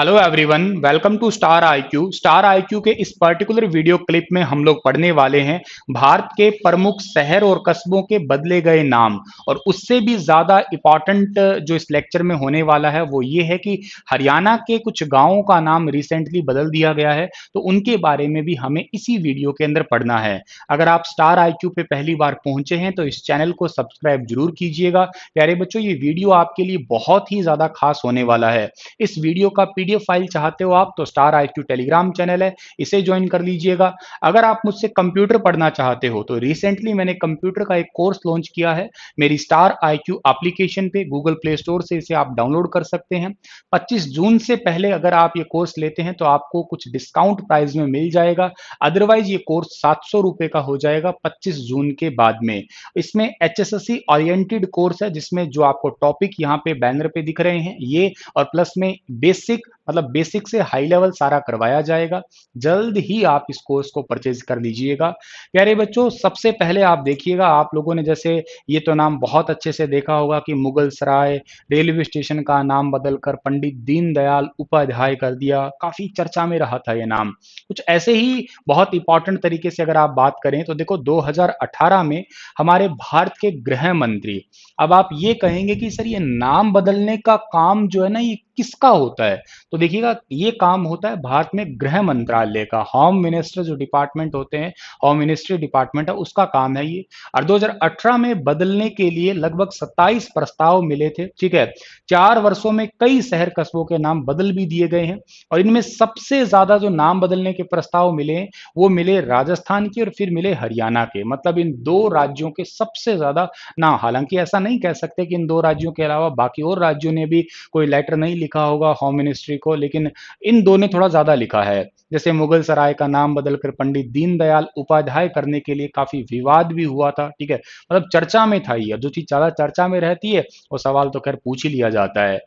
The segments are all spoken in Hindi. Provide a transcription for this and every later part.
Hello everyone, welcome to Star IQ. Star IQ के इस पर्टिकुलर वीडियो क्लिप में हम लोग पढ़ने वाले हैं भारत के प्रमुख शहर और कस्बों के बदले गए नाम। और उससे भी ज़्यादा इम्पॉर्टेंट जो इस लेक्चर में होने वाला है वो ये है कि हरियाणा के कुछ गांवों का नाम रिसेंटली बदल दिया गया है, तो उनके बारे में भी हमें इसी वीडियो के अंदर पढ़ना है। अगर आप स्टार आईक्यू पे पहली बार पहुंचे हैं तो इस चैनल को सब्सक्राइब जरूर कीजिएगा। प्यारे बच्चों, ये वीडियो आपके लिए बहुत ही ज़्यादा खास होने वाला है। इस वीडियो का पीडीएफ फाइल चाहते हो आप तो स्टार आईक्यू टेलीग्राम चैनल है, इसे ज्वाइन कर लीजिएगा। अगर आप मुझसे कंप्यूटर पढ़ना चाहते हो तो रिसेंटली मैंने कंप्यूटर का एक कोर्स लॉन्च किया है मेरी स्टार आईक्यू एप्लीकेशन पे। गूगल प्ले स्टोर से इसे आप डाउनलोड कर सकते हैं। 25 जून से पहले अगर आप ये कोर्स लेते हैं तो आपको कुछ डिस्काउंट प्राइस में मिल जाएगा। अदरवाइज ये कोर्स 700 रुपए का हो जाएगा 25 जून के बाद में। इसमें एचएसएससी ओरिएंटेड कोर्स है, जिसमें जो आपको टॉपिक यहाँ पे बैनर पे दिख रहे हैं ये, और प्लस में बेसिक मतलब बेसिक से हाई लेवल सारा करवाया जाएगा। जल्द ही आप इस कोर्स को परचेज कर लीजिएगा। प्यारे बच्चों, सबसे पहले आप देखिएगा, आप लोगों ने जैसे ये तो नाम बहुत अच्छे से देखा होगा कि मुगल सराय रेलवे स्टेशन का नाम बदलकर पंडित दीनदयाल उपाध्याय कर दिया। काफी चर्चा में रहा था ये नाम। कुछ ऐसे ही बहुत इंपॉर्टेंट तरीके से अगर आप बात करें तो देखो 2018 में हमारे भारत के गृह मंत्री, अब आप ये कहेंगे कि सर ये नाम बदलने का काम जो है ना ये किसका होता है, तो देखिएगा ये काम होता है भारत में गृह मंत्रालय का। होम मिनिस्टर जो डिपार्टमेंट होते हैं, होम मिनिस्ट्री डिपार्टमेंट है, उसका काम है ये। और 2018 में बदलने के लिए लगभग 27 प्रस्ताव मिले थे। ठीक है, 4 वर्षों में कई शहर कस्बों के नाम बदल भी दिए गए हैं। और इनमें सबसे ज्यादा जो नाम बदलने के प्रस्ताव मिले हैं वो मिले राजस्थान के और फिर मिले हरियाणा के। मतलब इन दो राज्यों के सबसे ज्यादा ना, हालांकि ऐसा नहीं कह सकते कि इन दो राज्यों के अलावा बाकी और राज्यों ने भी कोई लेटर नहीं लिखा होगा होम मिनिस्ट्री को, लेकिन इन दो ने थोड़ा ज्यादा लिखा है। जैसे मुगल सराय का नाम बदलकर पंडित दीनदयाल उपाध्याय करने के लिए काफी विवाद भी हुआ था। ठीक है, मतलब चर्चा में था ये, जो चीज ज्यादा चर्चा में रहती है वो सवाल तो खैर पूछ ही लिया जाता है।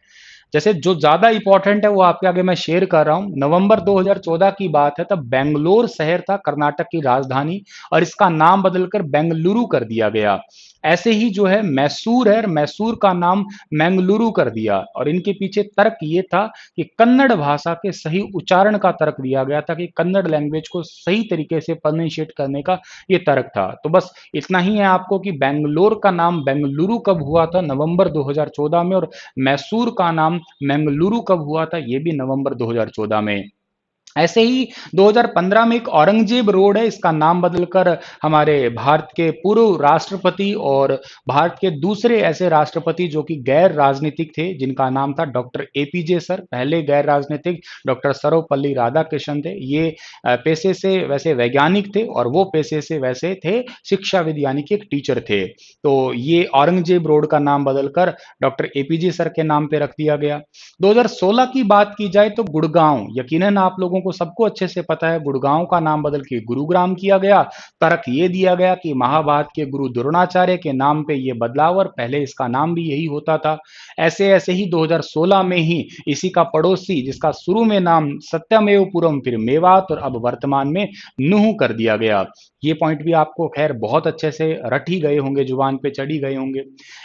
जैसे जो ज्यादा इंपॉर्टेंट है वो आपके आगे मैं शेयर कर रहा हूं। नवंबर 2014 की बात है, तब बेंगलोर शहर था कर्नाटक की राजधानी, और इसका नाम बदलकर बेंगलुरु कर दिया गया। ऐसे ही जो है मैसूर है, मैसूर का नाम मैंगलुरु कर दिया। और इनके पीछे तर्क ये था कि कन्नड़ भाषा के सही उच्चारण का तर्क दिया गया था, कि कन्नड़ लैंग्वेज को सही तरीके से प्रोनाउंशिएट करने का ये तर्क था। तो बस इतना ही है आपको कि बेंगलोर का नाम बेंगलुरु कब हुआ था, नवंबर 2014 में। और मैसूर का नाम मैंगलुरु कब हुआ था, यह भी नवंबर 2014 में। ऐसे ही 2015 में एक औरंगजेब रोड है, इसका नाम बदलकर हमारे भारत के पूर्व राष्ट्रपति और भारत के दूसरे ऐसे राष्ट्रपति जो कि गैर राजनीतिक थे, जिनका नाम था डॉक्टर एपीजे सर। पहले गैर राजनीतिक डॉक्टर सर्वपल्ली राधाकृष्णन थे। ये पेशे से वैसे वैज्ञानिक थे और वो पेशे से वैसे थे शिक्षाविद, यानी कि एक टीचर थे। तो ये औरंगजेब रोड का नाम बदलकर डॉक्टर एपीजे सर के नाम पे रख दिया गया। 2016 की बात की जाए तो गुड़गांव, यकीनन आप लोगों को सबको अच्छे से पता है, गुड़गांव का नाम बदल के गुरुग्राम किया गया। तर्क ये दिया गया कि महाभारत के गुरु द्रोणाचार्य के नाम पे ये बदलाव, और पहले इसका नाम भी यही होता था। ऐसे ऐसे ही 2016 में ही इसी का पड़ोसी, जिसका शुरू में नाम सत्यमेवपुरम फिर मेवात और अब वर्तमान में नूह कर दिया गया। ये पॉइंट भी आपको खैर बहुत अच्छे से रट ही गए होंगे, जुबान पे चढ़ी गए होंगे।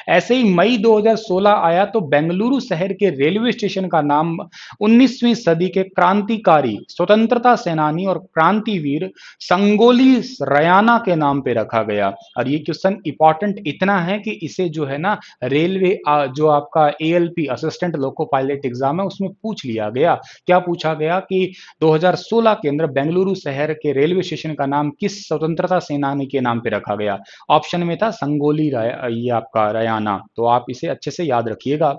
ऐसे ही मई 2016 आया तो बेंगलुरु शहर के रेलवे स्टेशन का नाम 19वीं सदी के क्रांतिकारी स्वतंत्रता सेनानी और क्रांतिवीर संगोली रयाना के नाम पे रखा गया। और ये क्वेश्चन इंपॉर्टेंट इतना है कि इसे जो है ना रेलवे जो आपका ALP assistant loco pilot exam है उसमें पूछ लिया गया। क्या पूछा गया कि 2016 के अंदर बेंगलुरु शहर के रेलवे स्टेशन का नाम किस स्वतंत्रता सेनानी के नाम पे रखा गया। ऑप्शन में था संगोली ये आपका रयाना, तो आप इसे अच्छे से याद रखिएगा।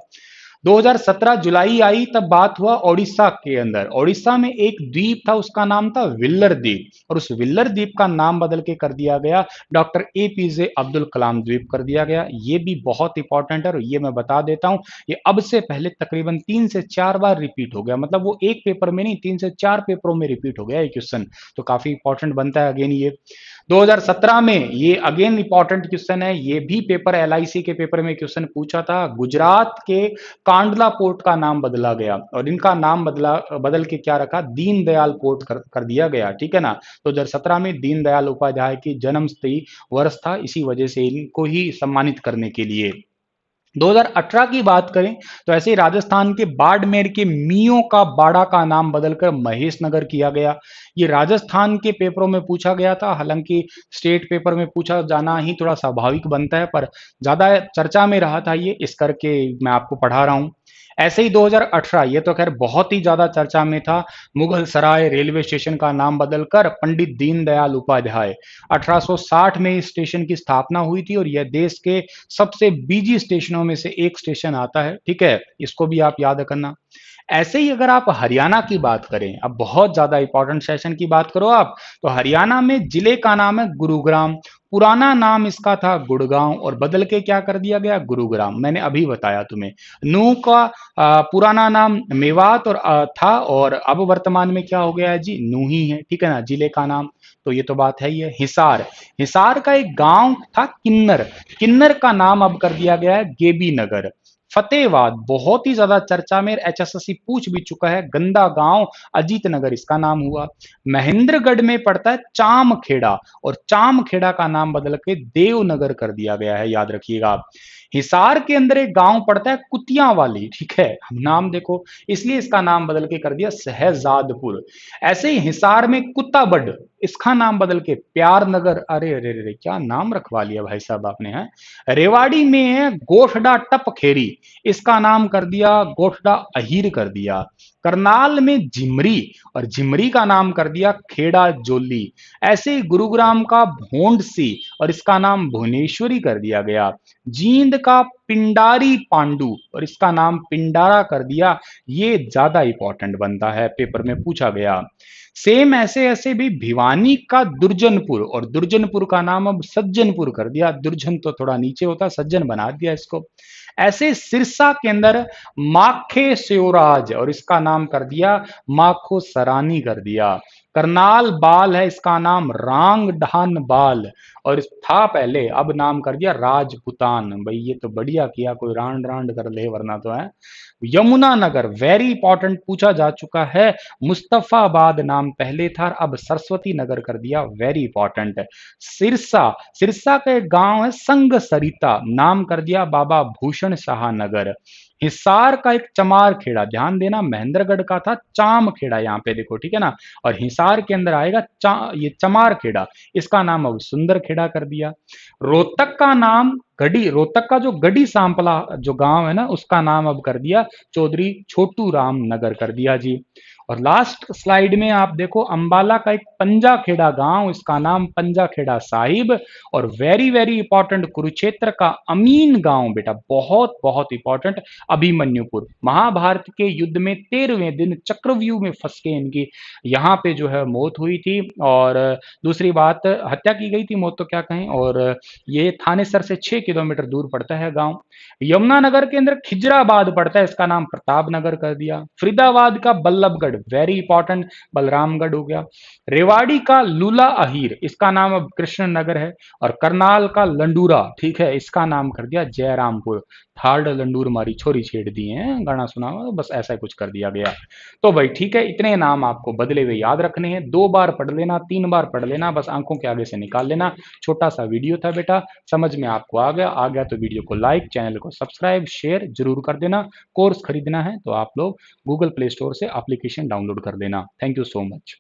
2017 जुलाई आई तब बात हुआ ओडिशा के अंदर। ओडिशा में एक द्वीप था, उसका नाम था विल्लर द्वीप, और उस विल्लर द्वीप का नाम बदल के कर दिया गया डॉक्टर एपीजे अब्दुल कलाम द्वीप कर दिया गया। ये भी बहुत इंपॉर्टेंट है और ये मैं बता देता हूं, ये अब से पहले तकरीबन 3 से 4 बार रिपीट हो गया। मतलब वो एक पेपर में नहीं, 3 से 4 पेपरों में रिपीट हो गया ये क्वेश्चन, तो काफी इंपॉर्टेंट बनता है अगेन ये। 2017 में ये अगेन इंपॉर्टेंट क्वेश्चन है, ये भी पेपर एलआईसी के पेपर में क्वेश्चन पूछा था। गुजरात के कांडला पोर्ट का नाम बदला गया, और इनका नाम बदल के क्या रखा, दीनदयाल पोर्ट कर दिया गया। ठीक है ना, तो 2017 में दीनदयाल उपाध्याय की जन्मतिथि वर्ष था, इसी वजह से इनको ही सम्मानित करने के लिए। 2018 की बात करें तो ऐसे ही राजस्थान के बाड़मेर के मियों का बाड़ा का नाम बदलकर महेश नगर किया गया। ये राजस्थान के पेपरों में पूछा गया था, हालांकि स्टेट पेपर में पूछा जाना ही थोड़ा स्वाभाविक बनता है, पर ज्यादा चर्चा में रहा था ये, इस करके मैं आपको पढ़ा रहा हूं। ऐसे ही 2018, ये तो खैर बहुत ही ज्यादा चर्चा में था, मुगल सराय रेलवे स्टेशन का नाम बदलकर पंडित दीनदयाल उपाध्याय। 1860 में इस स्टेशन की स्थापना हुई थी और यह देश के सबसे बिजी स्टेशनों में से एक स्टेशन आता है, ठीक है, इसको भी आप याद करना। ऐसे ही अगर आप हरियाणा की बात करें, अब बहुत ज्यादा इंपॉर्टेंट सेशन की बात करो आप, तो हरियाणा में जिले का नाम है गुरुग्राम। पुराना नाम इसका था गुड़गांव और बदल के क्या कर दिया गया, गुरुग्राम। मैंने अभी बताया तुम्हें। नूह का पुराना नाम मेवात और था, और अब वर्तमान में क्या हो गया है जी, नूह ही है, ठीक है ना, जिले का नाम। तो ये तो बात है ही है। हिसार, हिसार का एक गांव था किन्नर, किन्नर का नाम अब कर दिया गया है गेबी नगर। फतेहबाद बहुत ही ज्यादा चर्चा में, एचएसएससी पूछ भी चुका है, गंदा गांव अजीत नगर इसका नाम हुआ। महेंद्रगढ़ में पड़ता है चामखेड़ा, और चामखेड़ा का नाम बदल के देवनगर कर दिया गया है, याद रखिएगा आप। हिसार के अंदर एक गांव पड़ता है कुतिया वाली, ठीक है, नाम देखो, इसलिए इसका नाम बदल के कर दिया सहजादपुर। ऐसे ही हिसार में कुत्ताबड, इसका नाम बदल के प्यार नगर। अरे अरे अरे, क्या नाम रखवा लिया भाई साहब आपने, है। रेवाड़ी में है गोठडा टप खेरी, इसका नाम कर दिया गोठडा अहीर कर दिया। करनाल में झिमरी, और झिमरी का नाम कर दिया खेड़ा जोली। ऐसे ही गुरुग्राम का भोंडसी, और इसका नाम भुवनेश्वरी कर दिया गया। जींद का पिंडारी पांडु, और इसका नाम पिंडारा कर दिया। ये ज्यादा इंपॉर्टेंट बनता है, पेपर में पूछा गया। सेम ऐसे ऐसे भी भिवानी का दुर्जनपुर, और दुर्जनपुर का नाम अब सज्जनपुर कर दिया। दुर्जन तो थोड़ा नीचे होता, सज्जन बना दिया इसको। ऐसे सिरसा के अंदर माखे सेवराज, और इसका नाम कर दिया माखो सरानी कर दिया। करनाल बाल है, इसका नाम रांग ढान बाल, और था पहले, अब नाम कर दिया राजपुतान। भाई ये तो बढ़िया किया, कोई रांड रांड कर ले, वरना तो है। यमुना नगर वेरी इंपॉर्टेंट, पूछा जा चुका है। मुस्तफाबाद नाम पहले था, अब सरस्वती नगर कर दिया, वेरी इंपॉर्टेंट। सिरसा, सिरसा का एक गांव है संग सरिता, नाम कर दिया बाबा भूषण शाह नगर। हिसार का एक चमार खेड़ा, ध्यान देना, महेंद्रगढ़ का था चाम खेड़ा, यहाँ पे देखो, ठीक है ना, और हिसार के अंदर आएगा ये चमार खेड़ा, इसका नाम अब सुंदर खेड़ा कर दिया। रोहतक का नाम गढ़ी, रोहतक का जो गढ़ी सांपला जो गांव है ना, उसका नाम अब कर दिया चौधरी छोटू राम नगर कर दिया जी। और लास्ट स्लाइड में आप देखो, अंबाला का एक पंजा खेड़ा गांव, इसका नाम पंजा खेड़ा साहिब। और वेरी वेरी इंपॉर्टेंट, कुरुक्षेत्र का अमीन गांव बेटा, बहुत बहुत इंपॉर्टेंट, अभिमन्युपुर। महाभारत के युद्ध में 13वें दिन चक्रव्यूह में फंस के इनकी यहाँ पे जो है मौत हुई थी। और दूसरी बात, हत्या की गई थी, मौत तो क्या कहें। और ये थानेसर से 6 किलोमीटर दूर पड़ता है गांव। यमुनानगर के अंदर खिजराबाद पड़ता है, इसका नाम प्रताप नगर कर दिया। फरीदाबाद का बल्लभगढ़, वेरी इंपॉर्टेंट, बलरामगढ़ हो गया। रेवाड़ी का लूला अहीर, इसका नाम अब कृष्ण नगर है। और करनाल का लंडूरा, ठीक है, इसका नाम कर दिया जयरामपुर। थार्ड लंडूर मारी छोरी छेड़ दिए हैं, गाना सुना हुआ, बस ऐसा कुछ कर दिया गया। तो भाई ठीक है, इतने नाम आपको बदले हुए याद रखने हैं, 2 बार पढ़ लेना, 3 बार पढ़ लेना, बस आंखों के आगे से निकाल लेना। छोटा सा वीडियो था बेटा, समझ में आपको आ गया तो वीडियो को लाइक, चैनल को सब्सक्राइब, शेयर जरूर कर देना। कोर्स खरीदना है तो आप लोग गूगल प्ले स्टोर से एप्लीकेशन डाउनलोड कर देना। Thank you so much.